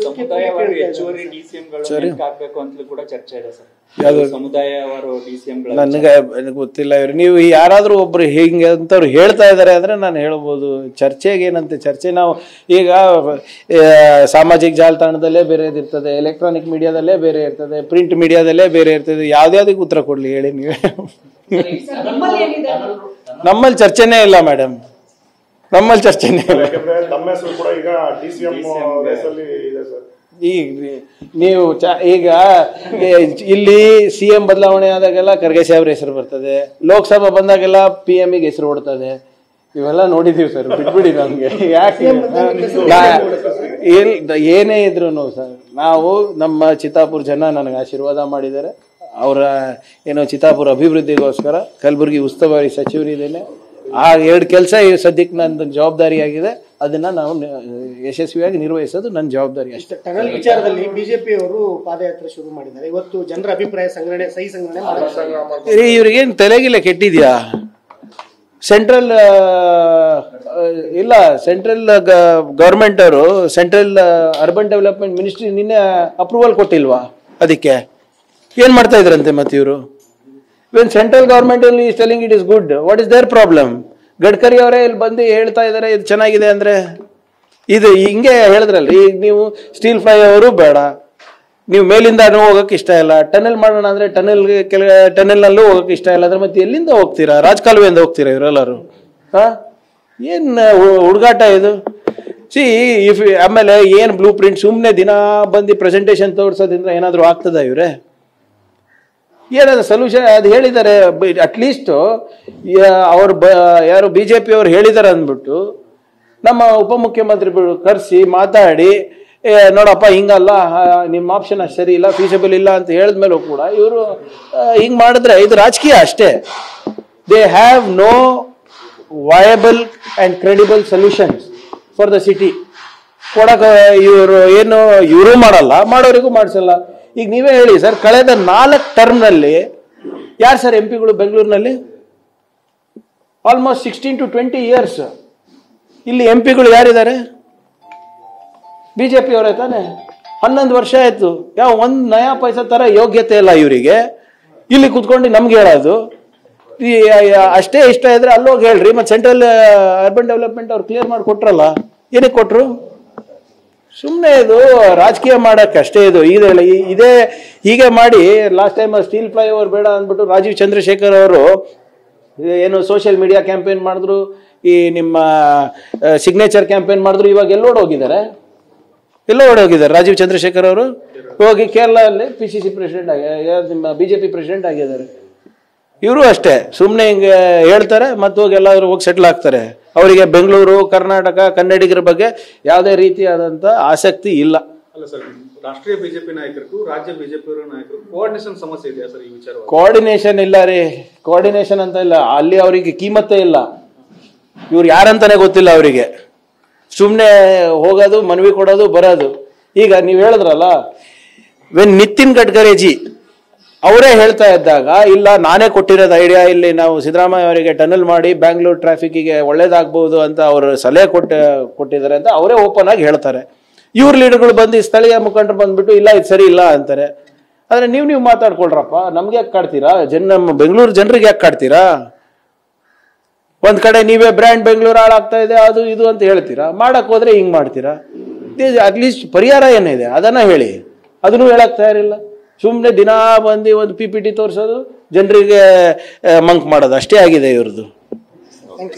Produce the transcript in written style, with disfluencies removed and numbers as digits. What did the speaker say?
ಸಮುದಾಯವಾರು ಹೆಚ್ಚುವರಿ ಡಿಸಿಎಂಗಳು ಹಾಕಬೇಕು ಅಂತಲೂ ಕೂಡ ಚರ್ಚೆ ಇದೆ ಸರ್. ಸಮುದಾಯವಾರು ಡಿಸಿಎಂಗಳು ನನಗೆ ಗೊತ್ತಿಲ್ಲ. ಇವ್ರು ನೀವು ಯಾರಾದ್ರೂ ಒಬ್ರು ಹಿಂಗೆ ಅಂತವ್ರು ಹೇಳ್ತಾ ಇದಾರೆ ಅಂದ್ರೆ ನಾನು ಹೇಳ್ಬೋದು. ಚರ್ಚೆಗೆ ಏನಂತೆ ಚರ್ಚೆ, ನಾವು ಈಗ ಸಾಮಾಜಿಕ ಜಾಲತಾಣದಲ್ಲೇ ಬೇರೆದಿರ್ತದೆ, ಎಲೆಕ್ಟ್ರಾನಿಕ್ ಮೀಡಿಯಾದಲ್ಲೇ ಬೇರೆ ಇರ್ತದೆ, ಪ್ರಿಂಟ್ ಮೀಡಿಯಾದಲ್ಲೇ ಬೇರೆ ಇರ್ತದೆ. ಯಾವ್ದ್ಯಾವ್ದಕ್ಕೆ ಉತ್ತರ ಕೊಡ್ಲಿ ಹೇಳಿ ನೀವೇ? ನಮ್ಮಲ್ಲಿ ಚರ್ಚೆನೇ ಇಲ್ಲ ಮೇಡಮ್, ನಮ್ಮಲ್ಲಿ ಚರ್ಚೆನೇ ಇಲ್ಲ. ಈಗ ನೀವು ಈಗ ಇಲ್ಲಿ CM ಬದಲಾವಣೆ ಆದಾಗೆಲ್ಲ ಖರ್ಗೆ ಸಾಹೇಬ್ರ ಹೆಸರು ಬರ್ತದೆ, ಲೋಕಸಭಾ ಬಂದಾಗೆಲ್ಲ PM ಗೆ ಹೆಸರು ಓಡ್ತದೆ. ಇವೆಲ್ಲ ನೋಡಿದೀವಿ ಸರ್, ಬಿಟ್ಬಿಡಿ ನಮ್ಗೆ ಯಾಕೆ. ಏನೇ ಇದ್ರು ಸರ್, ನಾವು ನಮ್ಮ ಚಿತ್ತಾಪುರ ಜನ ನನಗೆ ಆಶೀರ್ವಾದ ಮಾಡಿದ್ದಾರೆ. ಅವರ ಏನೋ ಚಿತ್ತಾಪುರ ಅಭಿವೃದ್ಧಿಗೋಸ್ಕರ ಕಲಬುರಗಿ ಉಸ್ತುವಾರಿ ಸಚಿವರಿದ್ದೇನೆ. ಆ 2 ಕೆಲಸ ಸದ್ಯಕ್ಕೆ ನನ್ನ ಜವಾಬ್ದಾರಿಯಾಗಿದೆ. ಅದನ್ನ ನಾವು ಯಶಸ್ವಿಯಾಗಿ ನಿರ್ವಹಿಸೋದು ನನ್ನ ಜವಾಬ್ದಾರಿ ಅಷ್ಟೇ. ಟನಲ್ ವಿಚಾರದಲ್ಲಿ ಬಿಜೆಪಿ ಅವರು ಪಾದಯಾತ್ರೆ ಶುರು ಮಾಡಿದ್ದಾರೆ. ಇವತ್ತು ಜನರ ಅಭಿಪ್ರಾಯ ಸಂಗ್ರಹಣೆ, ಸಹಿ ಸಂಗ್ರಹಣೆ ಇವ್ರಿಗೇನು ತಲೆಗಿಲ್ಲ ಕೆಟ್ಟಿದ್ಯಾ? ಸೆಂಟ್ರಲ್ ಇಲ್ಲ, ಸೆಂಟ್ರಲ್ ಗವರ್ಮೆಂಟ್ ಅವರು ಸೆಂಟ್ರಲ್ ಅರ್ಬನ್ ಡೆವಲಪ್ಮೆಂಟ್ ಮಿನಿಸ್ಟ್ರಿ ನಿನ್ನೆ ಅಪ್ರೂವಲ್ ಕೊಟ್ಟಿಲ್ವಾ? ಅದಕ್ಕೆ ಏನ್ ಮಾಡ್ತಾ ಇದ್ರಂತೆ ಮತ್ತೆ ಇವರು? When central government only is telling it is good, what is there problem? Gadkari ಅವರೇ ಇಲ್ಲಿ ಬಂದು ಹೇಳ್ತಾ ಇದಾರೆ ಇದು ಚೆನ್ನಾಗಿದೆ ಅಂದ್ರೆ. ಇದು ಹಿಂಗೆ ಹೇಳಿದ್ರಲ್ರಿ. ಈಗ ನೀವು ಸ್ಟೀಲ್ ಫ್ಲೈ ಅವರು ಬೇಡ, ನೀವು ಮೇಲಿಂದ ಹೋಗಕ್ಕೆ ಇಷ್ಟ ಇಲ್ಲ, ಟನೆಲ್ ಮಾಡೋಣ ಅಂದ್ರೆ ಟನೆಲ್ನಲ್ಲೂ ಹೋಗಕ್ಕೆ ಇಷ್ಟ ಇಲ್ಲ ಅಂದ್ರೆ ಮತ್ತೆ ಎಲ್ಲಿಂದ ಹೋಗ್ತೀರಾ? ರಾಜಕಾಲುವೆಯಿಂದ ಹೋಗ್ತೀರಾ ಇವರೆಲ್ಲರೂ? ಏನ್ ಹುಡುಗಾಟ ಇದು? ಆಮೇಲೆ ಏನ್ ಬ್ಲೂ ಪ್ರಿಂಟ್ ಸುಮ್ಮನೆ ದಿನ ಬಂದು ಪ್ರೆಸೆಂಟೇಶನ್ ತೋರ್ಸೋದ್ರಿಂದ ಏನಾದ್ರು ಆಗ್ತದ ಇವ್ರೆ? ಏನಾದ್ರು ಸೊಲ್ಯೂಷನ್ ಅದು ಹೇಳಿದ್ದಾರೆ. ಅಟ್ಲೀಸ್ಟ್ ಅವ್ರು ಯಾರು BJP ಅವ್ರು ಹೇಳಿದಾರೆ ಅಂದ್ಬಿಟ್ಟು ನಮ್ಮ ಉಪಮುಖ್ಯಮಂತ್ರಿಗಳು ಕರೆಸಿ ಮಾತಾಡಿ, ನೋಡಪ್ಪ ಹಿಂಗಲ್ಲ, ನಿಮ್ಮ ಆಪ್ಷನ್ ಅಷ್ಟು ಸರಿ ಇಲ್ಲ, ಫೀಸಿಬಲ್ ಇಲ್ಲ ಅಂತ ಹೇಳಿದ್ಮೇಲೂ ಕೂಡ ಇವರು ಹಿಂಗ್ ಮಾಡಿದ್ರೆ ಇದು ರಾಜಕೀಯ ಅಷ್ಟೇ. They have no viable and credible solutions for the city. ಕೊಡಕ ಇವರು ಏನು ಇವರು ಮಾಡಲ್ಲ, ಮಾಡೋರಿಗೂ ಮಾಡಿಸಲ್ಲ. ಈಗ ನೀವೇ ಹೇಳಿ ಸರ್, ಕಳೆದ 4 ಟರ್ಮ್ನಲ್ಲಿ ಯಾರು ಸರ್ MP ಬೆಂಗಳೂರಿನಲ್ಲಿ? ಆಲ್ಮೋಸ್ಟ್ 16 to 20 years ಇಲ್ಲಿ MP ಯಾರಿದ್ದಾರೆ? BJP ಅವರೇ ತಾನೆ. 11 ವರ್ಷ ಆಯ್ತು. ಯಾವ 1 ನಯಾ ಪೈಸಾ ತರ ಯೋಗ್ಯತೆ ಇಲ್ಲ ಇವರಿಗೆ. ಇಲ್ಲಿ ಕುತ್ಕೊಂಡು ನಮ್ಗೆ ಹೇಳೋದು ಅಷ್ಟೇ. ಇಷ್ಟ ಇದ್ರೆ ಅಲ್ಲೋಗಿ ಹೇಳ್ರಿ. ಮತ್ತೆ ಸೆಂಟ್ರಲ್ ಅರ್ಬನ್ ಡೆವಲಪ್ಮೆಂಟ್ ಅವ್ರು ಕ್ಲಿಯರ್ ಮಾಡಿ ಕೊಟ್ರಲ್ಲ, ಏನಕ್ಕೆ ಕೊಟ್ರು? ಸುಮ್ಮನೆ ಇದು ರಾಜಕೀಯ ಮಾಡಕ್ಕೆ ಅಷ್ಟೇ. ಇದು ಇದೇ ಹೀಗೆ ಮಾಡಿ last time steel fly over ಬೇಡ ಅಂದ್ಬಿಟ್ಟು ರಾಜೀವ್ ಚಂದ್ರಶೇಖರ್ ಅವರು ಏನು ಸೋಷಿಯಲ್ ಮೀಡಿಯಾ ಕ್ಯಾಂಪೇನ್ ಮಾಡಿದ್ರು, ಈ ನಿಮ್ಮ ಸಿಗ್ನೇಚರ್ ಕ್ಯಾಂಪೇನ್ ಮಾಡಿದ್ರು. ಇವಾಗ ಎಲ್ಲೋ ಹೋಗಿದ್ದಾರೆ ರಾಜೀವ್ ಚಂದ್ರಶೇಖರ್ ಅವರು. ಹೋಗಿ ಕೇರಳದಲ್ಲಿ PCC ಪ್ರೆಸಿಡೆಂಟ್ ನಿಮ್ಮ BJP ಪ್ರೆಸಿಡೆಂಟ್ ಆಗಿದ್ದಾರೆ. ಇವರು ಅಷ್ಟೇ ಸುಮ್ಮನೆ ಹಿಂಗೆ ಹೇಳ್ತಾರೆ, ಮತ್ತೆ ಹೋಗಿ ಎಲ್ಲಾದ್ರೂ ಹೋಗಿ ಸೆಟ್ಲ್ ಆಗ್ತಾರೆ. ಅವರಿಗೆ ಬೆಂಗಳೂರು, ಕರ್ನಾಟಕ, ಕನ್ನಡಿಗರ ಬಗ್ಗೆ ಯಾವುದೇ ರೀತಿಯಾದಂತ ಆಸಕ್ತಿ ಇಲ್ಲ. ಅಲ್ಲ ಸರ್, ರಾಷ್ಟ್ರೀಯ ಬಿಜೆಪಿ ನಾಯಕರಿಗೂ ರಾಜ್ಯ ಬಿಜೆಪಿ ನಾಯಕರು ಕೋಆರ್ಡಿನೇಷನ್ ಸಮಸ್ಯೆ ಇದೆಯಾ ಸರ್ ಈ ವಿಚಾರ? ಕೋಆರ್ಡಿನೇಷನ್ ಇಲ್ಲ ರೀ, ಕೋಆರ್ಡಿನೇಷನ್ ಅಂತ ಇಲ್ಲ. ಅಲ್ಲಿ ಅವರಿಗೆ ಕೀಮತ್ತೇ ಇಲ್ಲ. ಇವ್ರು ಯಾರಂತಾನೆ ಗೊತ್ತಿಲ್ಲ ಅವರಿಗೆ. ಸುಮ್ಮನೆ ಹೋಗೋದು, ಮನವಿ ಕೊಡೋದು, ಬರೋದು. ಈಗ ನೀವು ಹೇಳಿದ್ರಲ್ಲ, ವೆನ್ ನಿತಿನ್ ಗಡ್ಕರಿ ಜಿ ಅವರೇ ಹೇಳ್ತಾ ಇದ್ದಾಗ, ಇಲ್ಲ ನಾನೇ ಕೊಟ್ಟಿರೋದು ಐಡಿಯಾ, ಇಲ್ಲಿ ನಾವು ಸಿದ್ದರಾಮಯ್ಯ ಅವರಿಗೆ ಟನಲ್ ಮಾಡಿ ಬ್ಯಾಂಗ್ಳೂರ್ ಟ್ರಾಫಿಕ್ಗೆ ಒಳ್ಳೇದಾಗಬಹುದು ಅಂತ ಅವರು ಸಲಹೆ ಕೊಟ್ಟಿದ್ದಾರೆ ಅಂತ ಅವರೇ ಓಪನ್ ಆಗಿ ಹೇಳ್ತಾರೆ. ಇವ್ರ ಲೀಡರ್ಗಳು ಬಂದು ಸ್ಥಳೀಯ ಮುಖಂಡರು ಬಂದ್ಬಿಟ್ಟು ಇಲ್ಲ ಇದು ಸರಿ ಇಲ್ಲ ಅಂತಾರೆ. ಆದ್ರೆ ನೀವು ಮಾತಾಡ್ಕೊಳ್ರಪ್ಪ, ನಮ್ಗೆ ಯಾಕೆ ಕಾಡ್ತೀರಾ? ನಮ್ಮ ಬೆಂಗಳೂರು ಜನರಿಗೆ ಯಾಕೆ ಕಾಡ್ತೀರಾ? ಒಂದ್ ಕಡೆ ನೀವೇ ಬ್ರ್ಯಾಂಡ್ ಬೆಂಗಳೂರು ಹಾಳಾಗ್ತಾ ಇದೆ, ಅದು ಇದು ಅಂತ ಹೇಳ್ತೀರಾ. ಮಾಡಕ್ ಹೋದ್ರೆ ಹಿಂಗ್ ಮಾಡ್ತೀರಾ. ಅಟ್ಲೀಸ್ಟ್ ಪರಿಹಾರ ಏನಿದೆ ಅದನ್ನ ಹೇಳಿ. ಅದನ್ನು ಹೇಳಕ್ ತಯಾರಿಲ್ಲ. ಸುಮ್ಮನೆ ದಿನ ಬಂದು ಒಂದು PPT ತೋರಿಸೋದು, ಜನರಿಗೆ ಮಂಕ್ ಮಾಡೋದು ಅಷ್ಟೇ ಆಗಿದೆ ಇವ್ರದ್ದು. ಓಕೆ.